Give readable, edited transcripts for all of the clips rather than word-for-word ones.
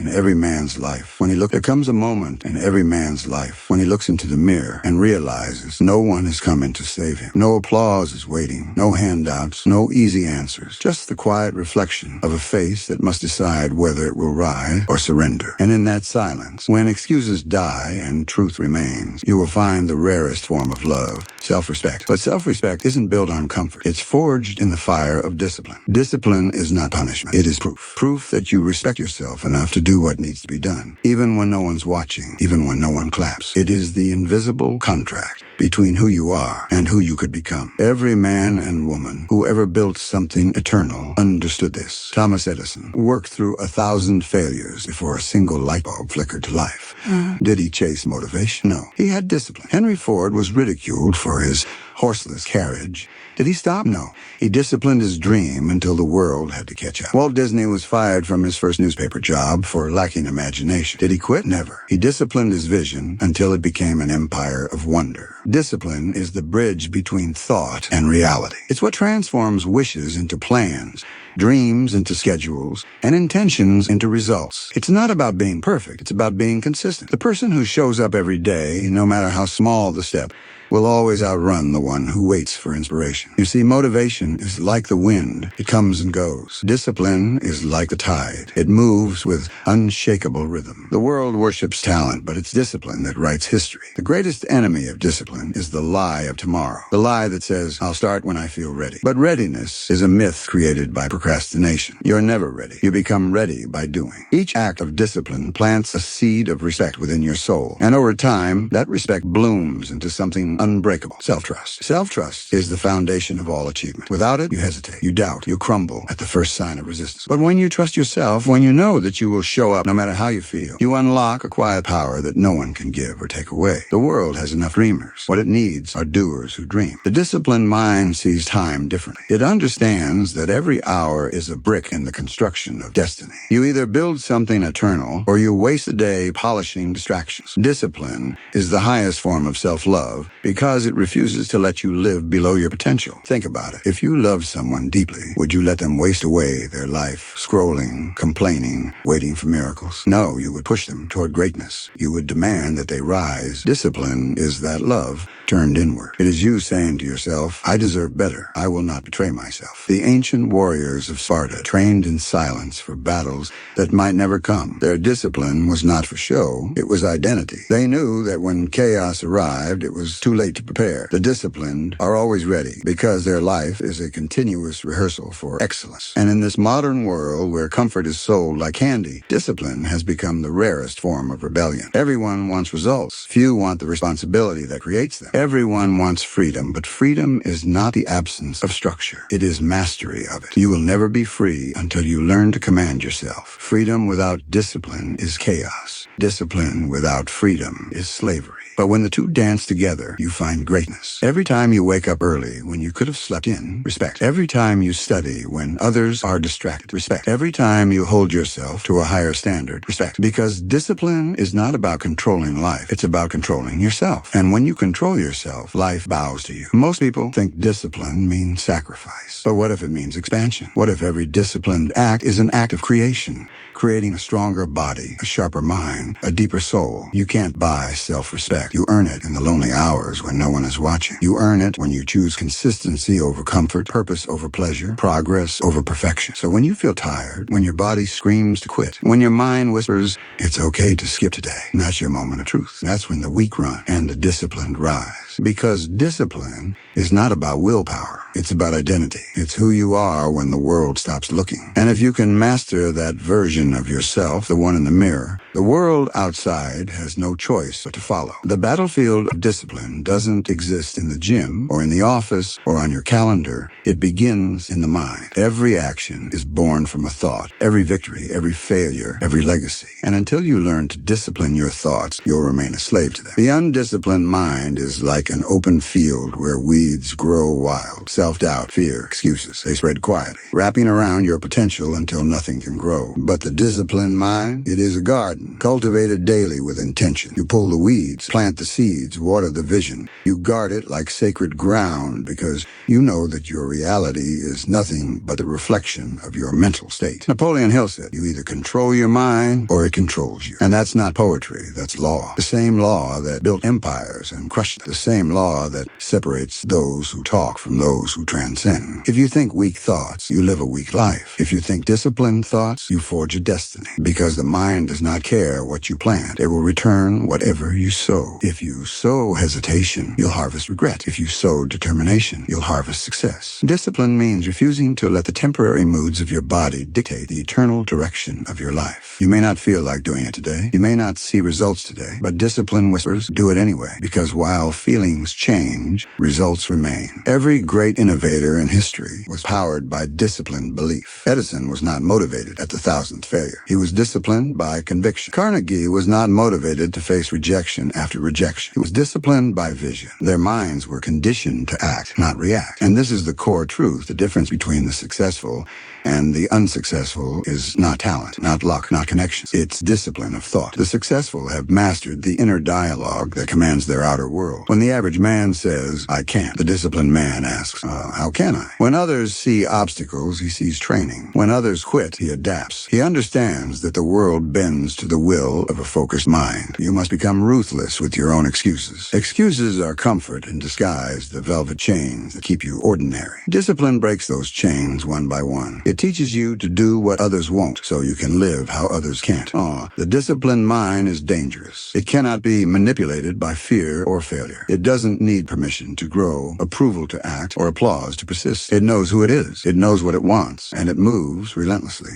in every man's life there comes a moment in every man's life when he looks into the mirror and realizes no one is coming to save him. No applause is waiting, no handouts, no easy answers, just the quiet reflection of a face that must decide whether it will rise or surrender. And in that silence, when excuses die and truth remains, you will find the rarest form of love, self-respect. But self-respect isn't built on comfort. It's forged in the fire of discipline. Discipline is not punishment. It is proof. Proof that you respect yourself enough to do what needs to be done, even when no one's watching, even when no one claps. It is the invisible contract between who you are and who you could become. Every man and woman who ever built something eternal understood this. Thomas Edison worked through 1,000 failures before a single light bulb flickered to life. Did he chase motivation? No. He had discipline. Henry Ford was ridiculed for his horseless carriage. Did he stop? No. He disciplined his dream until the world had to catch up. Walt Disney was fired from his first newspaper job for lacking imagination. Did he quit? Never. He disciplined his vision until it became an empire of wonder. Discipline is the bridge between thought and reality. It's what transforms wishes into plans, dreams into schedules, and intentions into results. It's not about being perfect. It's about being consistent. The person who shows up every day, no matter how small the step, will always outrun the one who waits for inspiration. You see, motivation is like the wind. It comes and goes. Discipline is like the tide. It moves with unshakable rhythm. The world worships talent, but it's discipline that writes history. The greatest enemy of discipline is the lie of tomorrow. The lie that says, I'll start when I feel ready. But readiness is a myth created by procrastination. You're never ready. You become ready by doing. Each act of discipline plants a seed of respect within your soul. And over time, that respect blooms into something unbreakable. Self-trust. Self-trust is the foundation of all achievement. Without it, you hesitate, you doubt, you crumble at the first sign of resistance. But when you trust yourself, when you know that you will show up no matter how you feel, you unlock a quiet power that no one can give or take away. The world has enough dreamers. What it needs are doers who dream. The disciplined mind sees time differently. It understands that every hour is a brick in the construction of destiny. You either build something eternal or you waste a day polishing distractions. Discipline is the highest form of self-love because it refuses to let you live below your potential. Think about it. If you loved someone deeply, would you let them waste away their life scrolling, complaining, waiting for miracles? No, you would push them toward greatness. You would demand that they rise. Discipline is that love turned inward. It is you saying to yourself, I deserve better. I will not betray myself. The ancient warriors of Sparta trained in silence for battles that might never come. Their discipline was not for show. It was identity. They knew that when chaos arrived, it was too late to prepare. The disciplined are always ready because their life is a continuous rehearsal for excellence. And in this modern world where comfort is sold like candy, discipline has become the rarest form of rebellion. Everyone wants results. Few want the responsibility that creates them. Everyone wants freedom, but freedom is not the absence of structure. It is mastery of it. You will never be free until you learn to command yourself. Freedom without discipline is chaos. Discipline without freedom is slavery. But when the two dance together, you find greatness. Every time you wake up early when you could have slept in, respect. Every time you study when others are distracted, respect. Every time you hold yourself to a higher standard, respect. Because discipline is not about controlling life. It's about controlling yourself. And when you control yourself, life bows to you. Most people think discipline means sacrifice. But what if it means expansion? What if every disciplined act is an act of creation? Creating a stronger body, a sharper mind, a deeper soul. You can't buy self-respect. You earn it in the lonely hours when no one is watching. You earn it when you choose consistency over comfort, purpose over pleasure, progress over perfection. So when you feel tired, when your body screams to quit, when your mind whispers, it's okay to skip today, that's your moment of truth. That's when the weak run and the disciplined rise. Because discipline is not about willpower. It's about identity. It's who you are when the world stops looking. And if you can master that version of yourself, the one in the mirror, the world outside has no choice but to follow. The battlefield of discipline doesn't exist in the gym or in the office or on your calendar. It begins in the mind. Every action is born from a thought. Every victory, every failure, every legacy. And until you learn to discipline your thoughts, you'll remain a slave to them. The undisciplined mind is like like an open field where weeds grow wild. Self-doubt, fear, excuses, they spread quietly, wrapping around your potential until nothing can grow. But the disciplined mind, it is a garden, cultivated daily with intention. You pull the weeds, plant the seeds, water the vision. You guard it like sacred ground because you know that your reality is nothing but the reflection of your mental state. Napoleon Hill said, you either control your mind or it controls you. And that's not poetry, that's law. The same law that built empires and crushed them. The same law that separates those who talk from those who transcend. If you think weak thoughts, you live a weak life. If you think disciplined thoughts, you forge a destiny. Because the mind does not care what you plant. It will return whatever you sow. If you sow hesitation, you'll harvest regret. If you sow determination, you'll harvest success. Discipline means refusing to let the temporary moods of your body dictate the eternal direction of your life. You may not feel like doing it today. You may not see results today, but discipline whispers, do it anyway. Because while feelings change, results remain. Every great innovator in history was powered by disciplined belief. Edison was not motivated at the 1,000th failure. He was disciplined by conviction. Carnegie was not motivated to face rejection after rejection. He was disciplined by vision. Their minds were conditioned to act, not react. And this is the core truth. The difference between the successful and the unsuccessful is not talent, not luck, not connections. It's discipline of thought. The successful have mastered the inner dialogue that commands their outer world. When the average man says, I can't, the disciplined man asks, how can I? When others see obstacles, he sees training. When others quit, he adapts. He understands that the world bends to the will of a focused mind. You must become ruthless with your own excuses. Excuses are comfort in disguise, the velvet chains that keep you ordinary. Discipline breaks those chains one by one. It teaches you to do what others won't so you can live how others can't. The disciplined mind is dangerous. It cannot be manipulated by fear or failure. It doesn't need permission to grow, approval to act, or applause to persist. It knows who it is. It knows what it wants, and it moves relentlessly.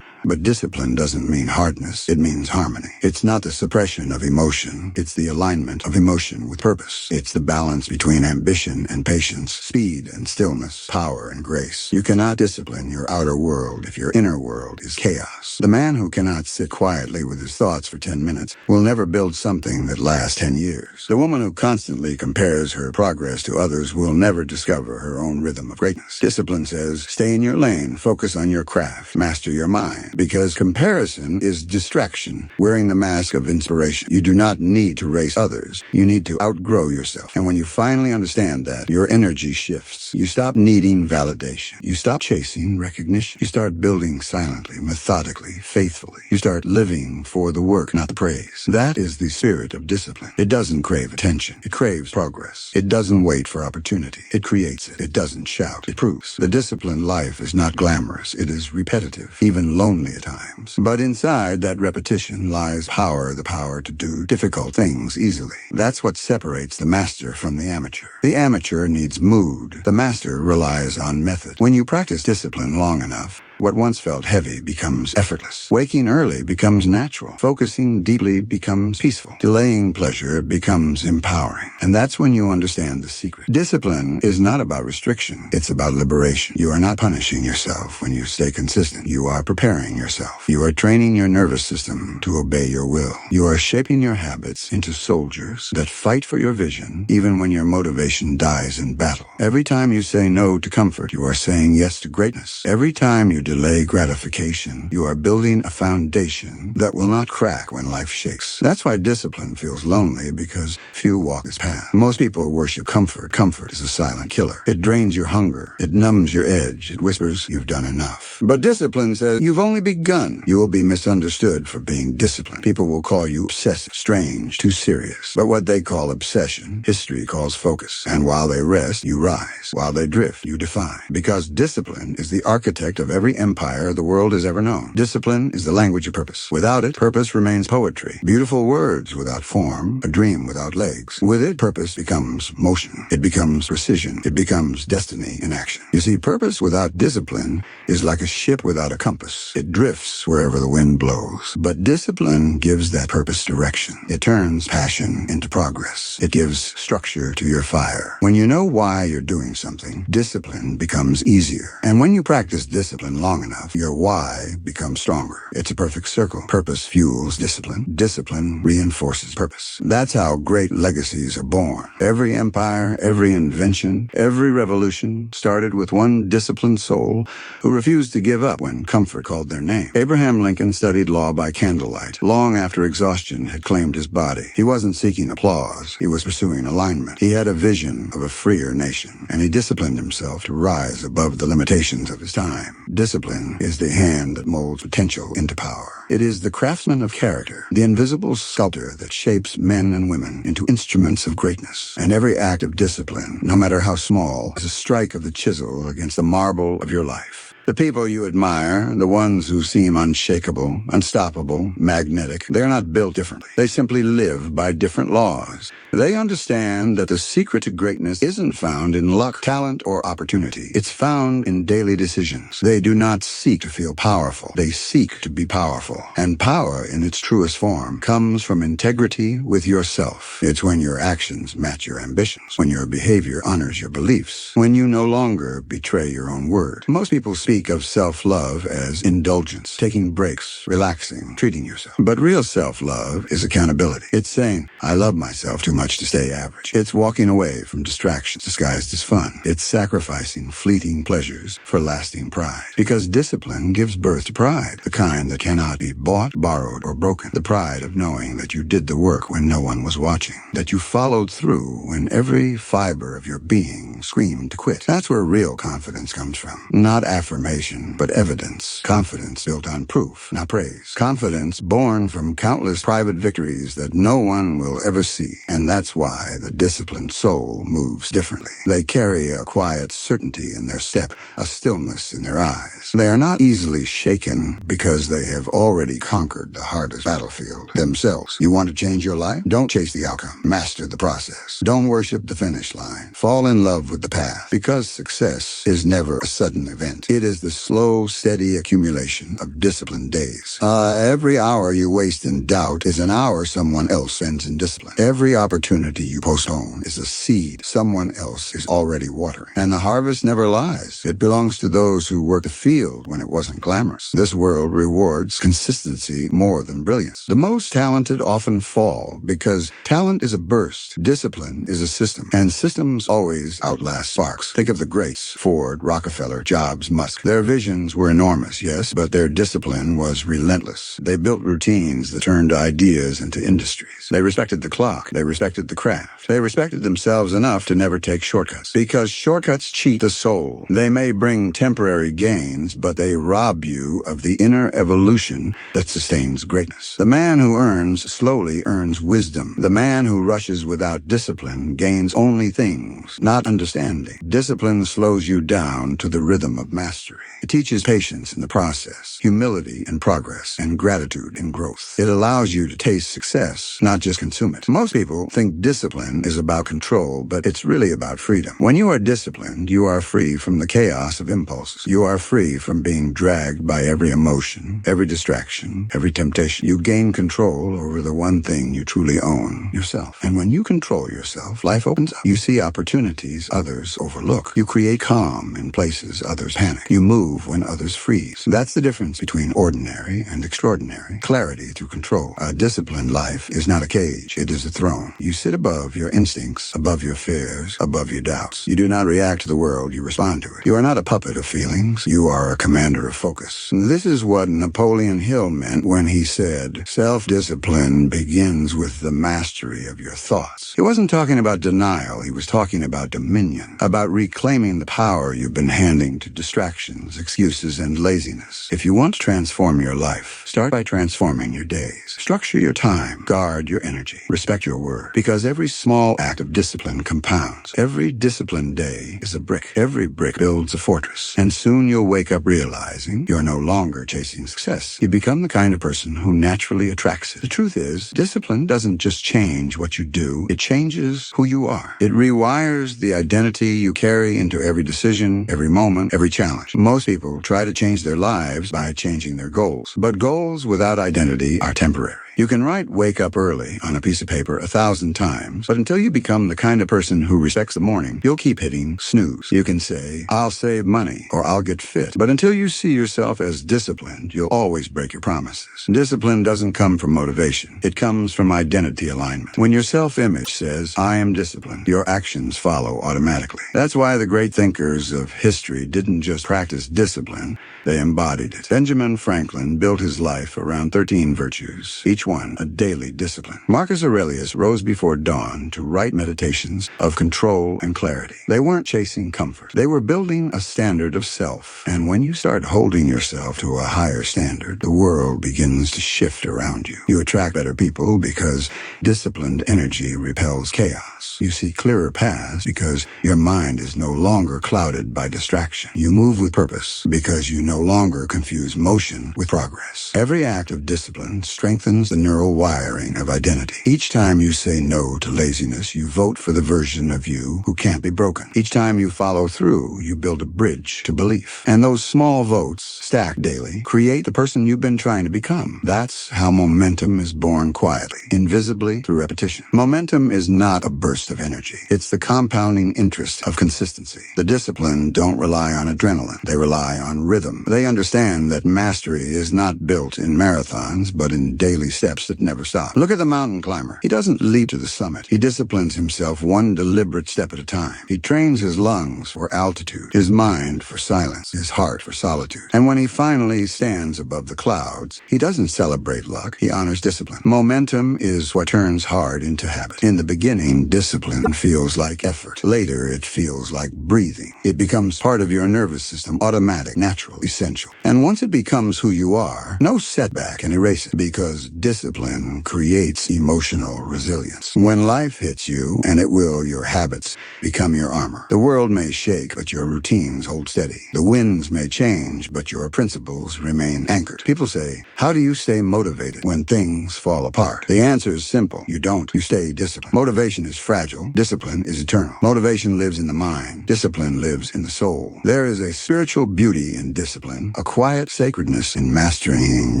But discipline doesn't mean hardness. It means harmony. It's not the suppression of emotion. It's the alignment of emotion with purpose. It's the balance between ambition and patience, speed and stillness, power and grace. You cannot discipline your outer world if your inner world is chaos. The man who cannot sit quietly with his thoughts for 10 minutes will never build something that lasts 10 years. The woman who constantly compares her progress to others will never discover her own rhythm of greatness. Discipline says, stay in your lane, focus on your craft, master your mind. Because comparison is distraction, wearing the mask of inspiration. You do not need to race others. You need to outgrow yourself. And when you finally understand that, your energy shifts. You stop needing validation. You stop chasing recognition. You start building silently, methodically, faithfully. You start living for the work, not the praise. That is the spirit of discipline. It doesn't crave attention. It craves progress. It doesn't wait for opportunity. It creates it. It doesn't shout. It proves. The disciplined life is not glamorous. It is repetitive, even lonely at times. But inside that repetition lies power, the power to do difficult things easily. That's what separates the master from the amateur. The amateur needs mood. The master relies on method. When you practice discipline long enough, what once felt heavy becomes effortless. Waking early becomes natural. Focusing deeply becomes peaceful. Delaying pleasure becomes empowering. And that's when you understand the secret. Discipline is not about restriction. It's about liberation. You are not punishing yourself when you stay consistent. You are preparing yourself. You are training your nervous system to obey your will. You are shaping your habits into soldiers that fight for your vision even when your motivation dies in battle. Every time you say no to comfort, you are saying yes to greatness. Every time you delay gratification, you are building a foundation that will not crack when life shakes. That's why discipline feels lonely, because few walk this path. Most people worship comfort. Comfort is a silent killer. It drains your hunger. It numbs your edge. It whispers, you've done enough. But discipline says, you've only begun. You will be misunderstood for being disciplined. People will call you obsessive, strange, too serious. But what they call obsession, history calls focus. And while they rest, you rise. While they drift, you define. Because discipline is the architect of every empire the world has ever known. Discipline is the language of purpose. Without it, purpose remains poetry. Beautiful words without form, a dream without legs. With it, purpose becomes motion. It becomes precision. It becomes destiny in action. You see, purpose without discipline is like a ship without a compass. It drifts wherever the wind blows. But discipline gives that purpose direction. It turns passion into progress. It gives structure to your fire. When you know why you're doing something, discipline becomes easier. And when you practice discipline long enough, your why becomes stronger. It's a perfect circle. Purpose fuels discipline. Discipline reinforces purpose. That's how great legacies are born. Every empire, every invention, every revolution started with one disciplined soul who refused to give up when comfort called their name. Abraham Lincoln studied law by candlelight, long after exhaustion had claimed his body. He wasn't seeking applause. He was pursuing alignment. He had a vision of a freer nation, and he disciplined himself to rise above the limitations of his time. Discipline is the hand that molds potential into power. It is the craftsman of character, the invisible sculptor that shapes men and women into instruments of greatness. And every act of discipline, no matter how small, is a strike of the chisel against the marble of your life. The people you admire, the ones who seem unshakable, unstoppable, magnetic, they're not built differently. They simply live by different laws. They understand that the secret to greatness isn't found in luck, talent, or opportunity. It's found in daily decisions. They do not seek to feel powerful. They seek to be powerful. And power, in its truest form, comes from integrity with yourself. It's when your actions match your ambitions, when your behavior honors your beliefs, when you no longer betray your own word. Most people speak of self-love as indulgence, taking breaks, relaxing, treating yourself. But real self-love is accountability. It's saying, I love myself too much to stay average. It's walking away from distractions disguised as fun. It's sacrificing fleeting pleasures for lasting pride. Because discipline gives birth to pride, the kind that cannot be bought, borrowed, or broken. The pride of knowing that you did the work when no one was watching, that you followed through when every fiber of your being screamed to quit. That's where real confidence comes from. Not affirmation, but evidence. Confidence built on proof, not praise. Confidence born from countless private victories that no one will ever see. And that's why the disciplined soul moves differently. They carry a quiet certainty in their step, a stillness in their eyes. They are not easily shaken because they have already conquered the hardest battlefield themselves. You want to change your life? Don't chase the outcome. Master the process. Don't worship the finish line. Fall in love with the path. Because success is never a sudden event. It is the slow, steady accumulation of disciplined days. Every hour you waste in doubt is an hour someone else spends in discipline. Every opportunity you postpone is a seed someone else is already watering. And the harvest never lies. It belongs to those who worked the field when it wasn't glamorous. This world rewards consistency more than brilliance. The most talented often fall because talent is a burst. Discipline is a system. And systems always outlast sparks. Think of the greats: Ford, Rockefeller, Jobs, Musk. Their visions were enormous, yes, but their discipline was relentless. They built routines that turned ideas into industries. They respected the clock. They respected the craft. They respected themselves enough to never take shortcuts. Because shortcuts cheat the soul. They may bring temporary gains, but they rob you of the inner evolution that sustains greatness. The man who earns slowly earns wisdom. The man who rushes without discipline gains only things, not understanding. Discipline slows you down to the rhythm of mastery. It teaches patience in the process, humility in progress, and gratitude in growth. It allows you to taste success, not just consume it. Most people think discipline is about control, but it's really about freedom. When you are disciplined, you are free from the chaos of impulses. You are free from being dragged by every emotion, every distraction, every temptation. You gain control over the one thing you truly own, yourself. And when you control yourself, life opens up. You see opportunities others overlook. You create calm in places others panic. You move when others freeze. That's the difference between ordinary and extraordinary. Clarity through control. A disciplined life is not a cage. It is a throne. You sit above your instincts, above your fears, above your doubts. You do not react to the world. You respond to it. You are not a puppet of feelings. You are a commander of focus. This is what Napoleon Hill meant when he said, self-discipline begins with the mastery of your thoughts. He wasn't talking about denial. He was talking about dominion, about reclaiming the power you've been handing to distractions, excuses, and laziness. If you want to transform your life, start by transforming your days. Structure your time. Guard your energy. Respect your word. Because every small act of discipline compounds. Every disciplined day is a brick. Every brick builds a fortress. And soon you'll wake up realizing you're no longer chasing success. You become the kind of person who naturally attracts it. The truth is, discipline doesn't just change what you do. It changes who you are. It rewires the identity you carry into every decision, every moment, every challenge. Most people try to change their lives by changing their goals. But goals without identity are temporary. You can write "wake up early" on a piece of paper 1,000 times, but until you become the kind of person who respects the morning, you'll keep hitting snooze. You can say, "I'll save money," or "I'll get fit," but until you see yourself as disciplined, you'll always break your promises. Discipline doesn't come from motivation. It comes from identity alignment. When your self-image says, "I am disciplined," your actions follow automatically. That's why the great thinkers of history didn't just practice discipline, they embodied it. Benjamin Franklin built his life around 13 virtues, each one a daily discipline. Marcus Aurelius rose before dawn to write meditations of control and clarity. They weren't chasing comfort. They were building a standard of self. And when you start holding yourself to a higher standard, the world begins to shift around you. You attract better people because disciplined energy repels chaos. You see clearer paths because your mind is no longer clouded by distraction. You move with purpose because you no longer confuse motion with progress. Every act of discipline strengthens the neural wiring of identity. Each time you say no to laziness, you vote for the version of you who can't be broken. Each time you follow through, you build a bridge to belief. And those small votes, stacked daily, create the person you've been trying to become. That's how momentum is born quietly, invisibly, through repetition. Momentum is not a burst of energy. It's the compounding interest of consistency. The disciplined don't rely on adrenaline. They rely on rhythm. They understand that mastery is not built in marathons, but in daily steps that never stop. Look at the mountain climber. He doesn't leap to the summit. He disciplines himself one deliberate step at a time. He trains his lungs for altitude, his mind for silence, his heart for solitude. And when he finally stands above the clouds, he doesn't celebrate luck. He honors discipline. Momentum is what turns hard into habit. In the beginning, discipline feels like effort. Later, it feels like breathing. It becomes part of your nervous system, automatic, natural, essential. And once it becomes who you are, no setback can erase it, because discipline creates emotional resilience. When life hits you, and it will, your habits become your armor. The world may shake, but your routines hold steady. The winds may change, but your principles remain anchored. People say, "How do you stay motivated when things fall apart?" The answer is simple. You don't. You stay disciplined. Motivation is fragile. Discipline is eternal. Motivation lives in the mind. Discipline lives in the soul. There is a spiritual beauty in discipline, a quiet sacredness in mastering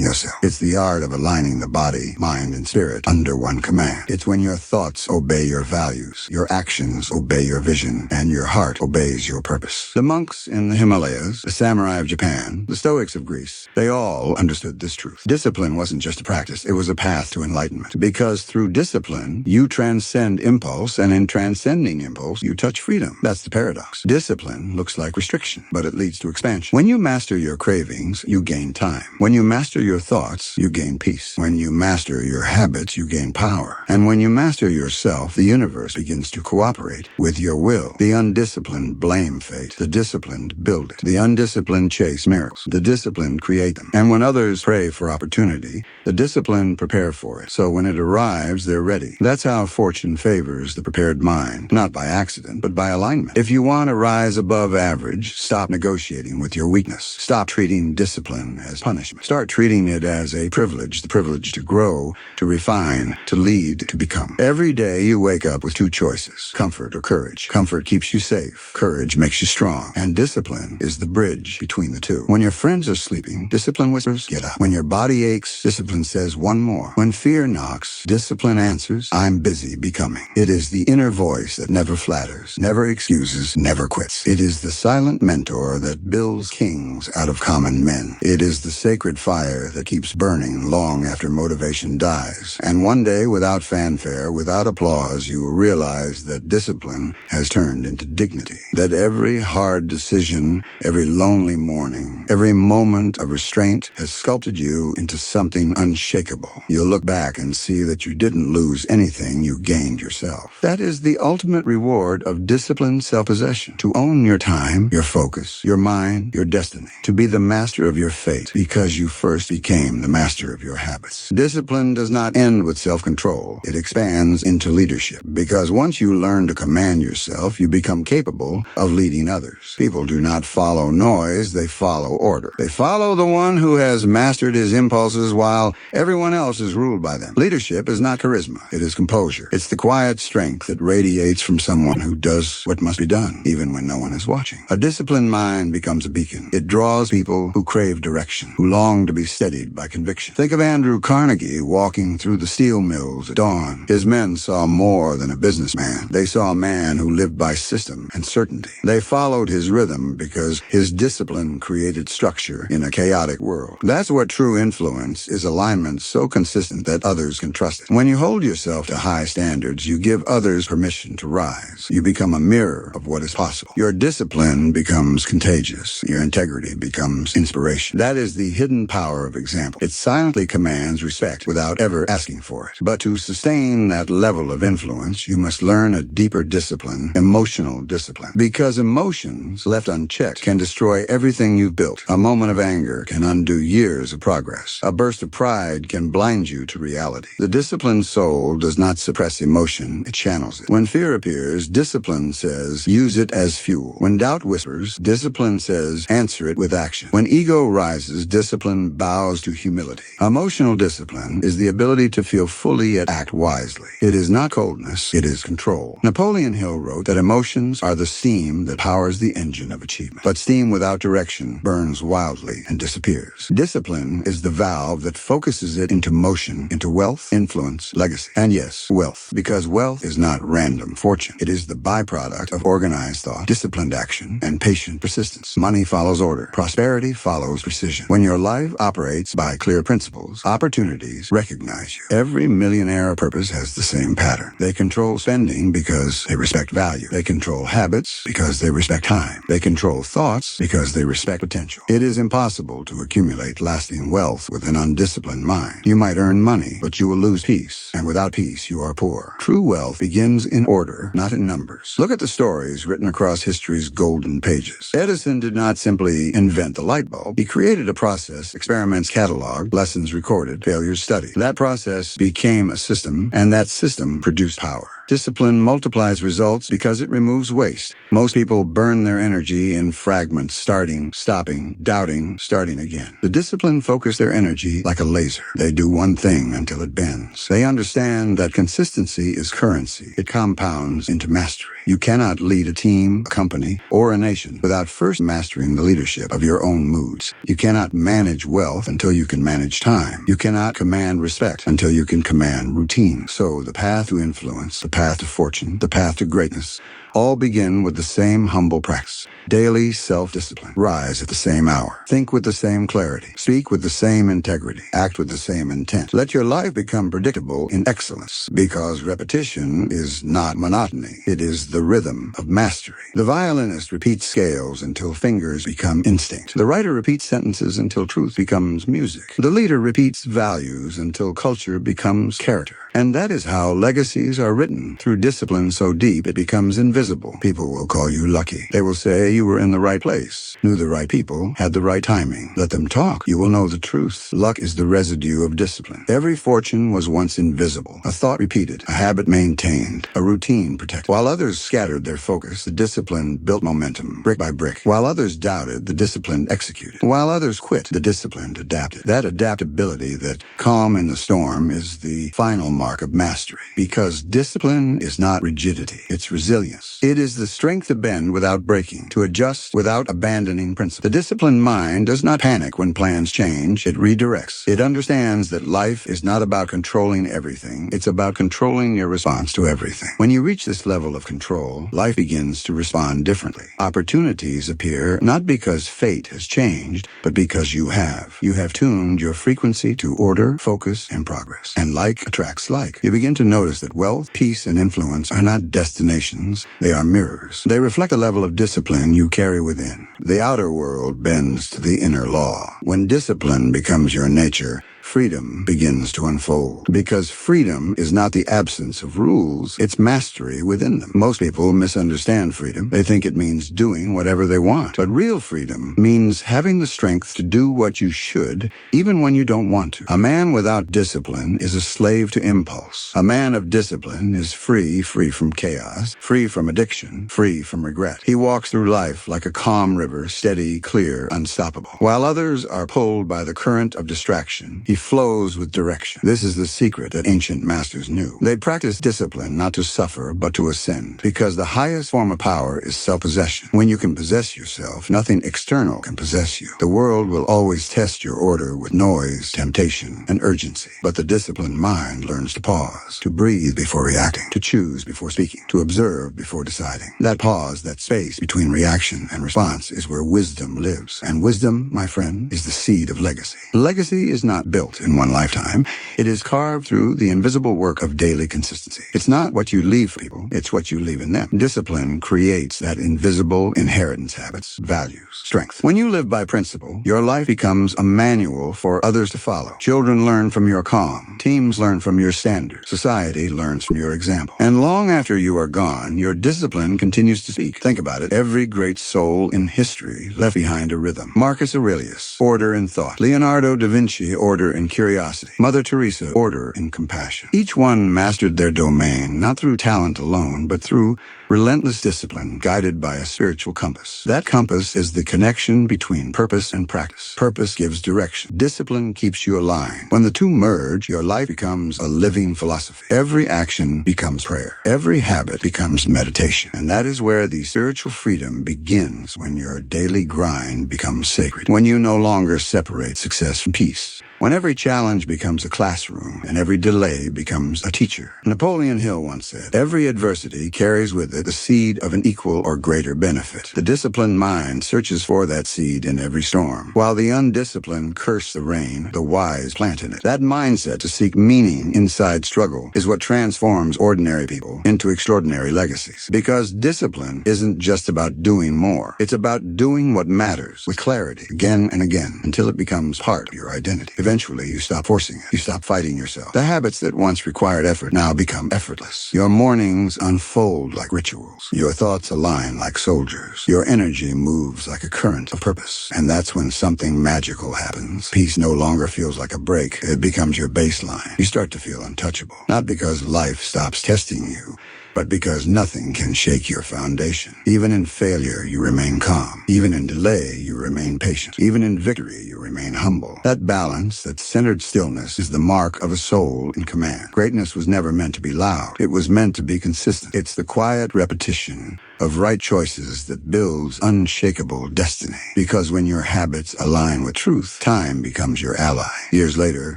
yourself. It's the art of aligning the body, mind, and spirit under one command. It's when your thoughts obey your values, your actions obey your vision, and your heart obeys your purpose. The monks in the Himalayas, the samurai of Japan, the Stoics of Greece, they all understood this truth. Discipline wasn't just a practice, it was a path to enlightenment. Because through discipline, you transcend impulse, and in transcending impulse, you touch freedom. That's the paradox. Discipline looks like restriction, but it leads to expansion. When you master your cravings, you gain time. When you master your thoughts, you gain peace. When you master your habits, you gain power. And when you master yourself, the universe begins to cooperate with your will. The undisciplined blame fate. The disciplined build it. The undisciplined chase miracles. The disciplined create them. And when others pray for opportunity, the disciplined prepare for it. So when it arrives, they're ready. That's how fortune favors the prepared mind. Not by accident, but by alignment. If you want to rise above average, stop negotiating with your weakness. Stop treating discipline as punishment. Start treating it as a privilege. The privilege to grow, to refine, to lead, to become. Every day you wake up with two choices: comfort or courage. Comfort keeps you safe. Courage makes you strong. And discipline is the bridge between the two. When your friends are sleeping, discipline whispers, "Get up." When your body aches, discipline says, "One more." When fear knocks, discipline answers, "I'm busy becoming." It is the inner voice that never flatters, never excuses, never quits. It is the silent mentor that builds kings out of common men. It is the sacred fire that keeps burning long after motivation dies. And one day, without fanfare, without applause, you will realize that discipline has turned into dignity. That every hard decision, every lonely morning, every moment of restraint has sculpted you into something unshakable. You'll look back and see that you didn't lose anything, you gained yourself. That is the ultimate reward of disciplined self-possession. To own your time, your focus, your mind, your destiny. To be the master of your fate because you first became the master of your habits. Discipline does not end with self-control. It expands into leadership. Because once you learn to command yourself, you become capable of leading others. People do not follow noise, they follow order. They follow the one who has mastered his impulses while everyone else is ruled by them. Leadership is not charisma, it is composure. It's the quiet strength that radiates from someone who does what must be done, even when no one is watching. A disciplined mind becomes a beacon. It draws people who crave direction, who long to be steadied by conviction. Think of Andrew Carnegie. Carnegie walking through the steel mills at dawn. His men saw more than a businessman. They saw a man who lived by system and certainty. They followed his rhythm because his discipline created structure in a chaotic world. That's what true influence is, alignment so consistent that others can trust it. When you hold yourself to high standards, you give others permission to rise. You become a mirror of what is possible. Your discipline becomes contagious. Your integrity becomes inspiration. That is the hidden power of example. It silently commands respect without ever asking for it. But to sustain that level of influence, you must learn a deeper discipline, emotional discipline. Because emotions, left unchecked, can destroy everything you've built. A moment of anger can undo years of progress. A burst of pride can blind you to reality. The disciplined soul does not suppress emotion, it channels it. When fear appears, discipline says, use it as fuel. When doubt whispers, discipline says, answer it with action. When ego rises, discipline bows to humility. Emotional discipline is the ability to feel fully yet act wisely. It is not coldness, it is control. Napoleon Hill wrote that emotions are the steam that powers the engine of achievement. But steam without direction burns wildly and disappears. Discipline is the valve that focuses it into motion, into wealth, influence, legacy. And yes, wealth. Because wealth is not random fortune. It is the byproduct of organized thought, disciplined action, and patient persistence. Money follows order. Prosperity follows precision. When your life operates by clear principles, opportunities recognize you. Every millionaire of purpose has the same pattern. They control spending because they respect value. They control habits because they respect time. They control thoughts because they respect potential. It is impossible to accumulate lasting wealth with an undisciplined mind. You might earn money, but you will lose peace. And without peace, you are poor. True wealth begins in order, not in numbers. Look at the stories written across history's golden pages. Edison did not simply invent the light bulb. He created a process, experiments cataloged, lessons recorded, failures studied. That process became a system, and that system produced power. Discipline multiplies results because it removes waste. Most people burn their energy in fragments, starting, stopping, doubting, starting again. The disciplined focus their energy like a laser. They do one thing until it bends. They understand that consistency is currency. It compounds into mastery. You cannot lead a team, a company, or a nation without first mastering the leadership of your own moods. You cannot manage wealth until you can manage time. You cannot command respect until you can command routine. So the path to influence, the path to fortune, the path to greatness, all begin with the same humble practice. Daily self-discipline. Rise at the same hour. Think with the same clarity. Speak with the same integrity. Act with the same intent. Let your life become predictable in excellence, because repetition is not monotony. It is the rhythm of mastery. The violinist repeats scales until fingers become instinct. The writer repeats sentences until truth becomes music. The leader repeats values until culture becomes character. And that is how legacies are written, through discipline so deep it becomes invisible. People will call you lucky. They will say you were in the right place, knew the right people, had the right timing. Let them talk. You will know the truth. Luck is the residue of discipline. Every fortune was once invisible. A thought repeated, a habit maintained, a routine protected. While others scattered their focus, the discipline built momentum, brick by brick. While others doubted, the discipline executed. While others quit, the discipline adapted. That adaptability, that calm in the storm, is the final mark of mastery. Because discipline is not rigidity, it's resilience. It is the strength to bend without breaking, to adjust without abandoning principle. The disciplined mind does not panic when plans change, it redirects. It understands that life is not about controlling everything, it's about controlling your response to everything. When you reach this level of control, life begins to respond differently. Opportunities appear not because fate has changed, but because you have. You have tuned your frequency to order, focus, and progress. And like attracts like. You begin to notice that wealth, peace, and influence are not destinations, they are mirrors. They reflect the level of discipline you carry within. The outer world bends to the inner law. When discipline becomes your nature, freedom begins to unfold. Because freedom is not the absence of rules, it's mastery within them. Most people misunderstand freedom. They think it means doing whatever they want. But real freedom means having the strength to do what you should, even when you don't want to. A man without discipline is a slave to impulse. A man of discipline is free from chaos, free from addiction, free from regret. He walks through life like a calm river, steady, clear, unstoppable. While others are pulled by the current of distraction, he flows with direction. This is the secret that ancient masters knew. They practiced discipline not to suffer, but to ascend, because the highest form of power is self-possession. When you can possess yourself, nothing external can possess you. The world will always test your order with noise, temptation, and urgency. But the disciplined mind learns to pause, to breathe before reacting, to choose before speaking, to observe before deciding. That pause, that space between reaction and response is where wisdom lives. And wisdom, my friend, is the seed of legacy. Legacy is not built in one lifetime. It is carved through the invisible work of daily consistency. It's not what you leave for people, it's what you leave in them. Discipline creates that invisible inheritance, habits, values, strength. When you live by principle, your life becomes a manual for others to follow. Children learn from your calm. Teams learn from your standards. Society learns from your example. And long after you are gone, your discipline continues to speak. Think about it. Every great soul in history left behind a rhythm. Marcus Aurelius, order in thought. Leonardo da Vinci, order in curiosity. Mother Teresa, order in compassion. Each one mastered their domain, not through talent alone, but through relentless discipline, guided by a spiritual compass. That compass is the connection between purpose and practice. Purpose gives direction. Discipline keeps you aligned. When the two merge, your life becomes a living philosophy. Every action becomes prayer. Every habit becomes meditation. And that is where the spiritual freedom begins, when your daily grind becomes sacred. When you no longer separate success from peace. When every challenge becomes a classroom and every delay becomes a teacher. Napoleon Hill once said, every adversity carries with it the seed of an equal or greater benefit. The disciplined mind searches for that seed in every storm, while the undisciplined curse the rain, the wise plant in it. That mindset to seek meaning inside struggle is what transforms ordinary people into extraordinary legacies. Because discipline isn't just about doing more. It's about doing what matters with clarity again and again until it becomes part of your identity. Eventually, you stop forcing it. You stop fighting yourself. The habits that once required effort now become effortless. Your mornings unfold like rituals. Your thoughts align like soldiers. Your energy moves like a current of purpose. And that's when something magical happens. Peace no longer feels like a break. It becomes your baseline. You start to feel untouchable. Not because life stops testing you, but because nothing can shake your foundation. Even in failure, you remain calm. Even in delay, you remain patient. Even in victory, you remain humble. That balance, that centered stillness, is the mark of a soul in command. Greatness was never meant to be loud. It was meant to be consistent. It's the quiet repetition of right choices that builds unshakable destiny. Because when your habits align with truth, time becomes your ally. Years later,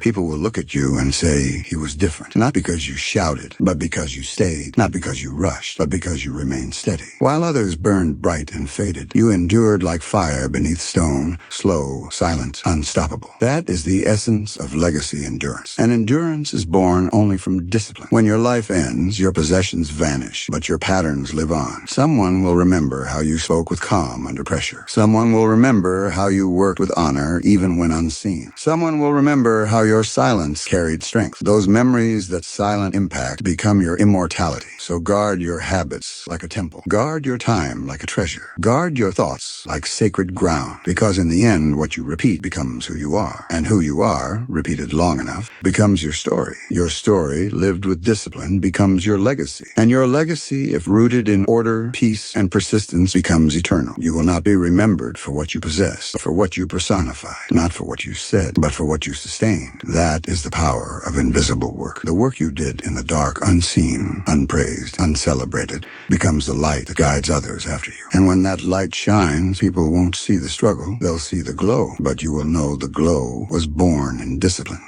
people will look at you and say he was different. Not because you shouted, but because you stayed. Not because you rushed, but because you remained steady. While others burned bright and faded, you endured like fire beneath stone, slow, silent, unstoppable. That is the essence of legacy endurance. And endurance is born only from discipline. When your life ends, your possessions vanish, but your patterns live on. Someone will remember how you spoke with calm under pressure. Someone will remember how you worked with honor even when unseen. Someone will remember how your silence carried strength. Those memories, that silent impact, become your immortality. So guard your habits like a temple. Guard your time like a treasure. Guard your thoughts like sacred ground. Because in the end, what you repeat becomes who you are. And who you are, repeated long enough, becomes your story. Your story, lived with discipline, becomes your legacy. And your legacy, if rooted in order, peace, and persistence, becomes eternal. You will not be remembered for what you possess, but for what you personified. Not for what you said, but for what you sustained. That is the power of invisible work. The work you did in the dark, unseen, unpraised, uncelebrated, becomes the light that guides others after you. And when that light shines, people won't see the struggle, they'll see the glow. But you will know the glow was born in discipline.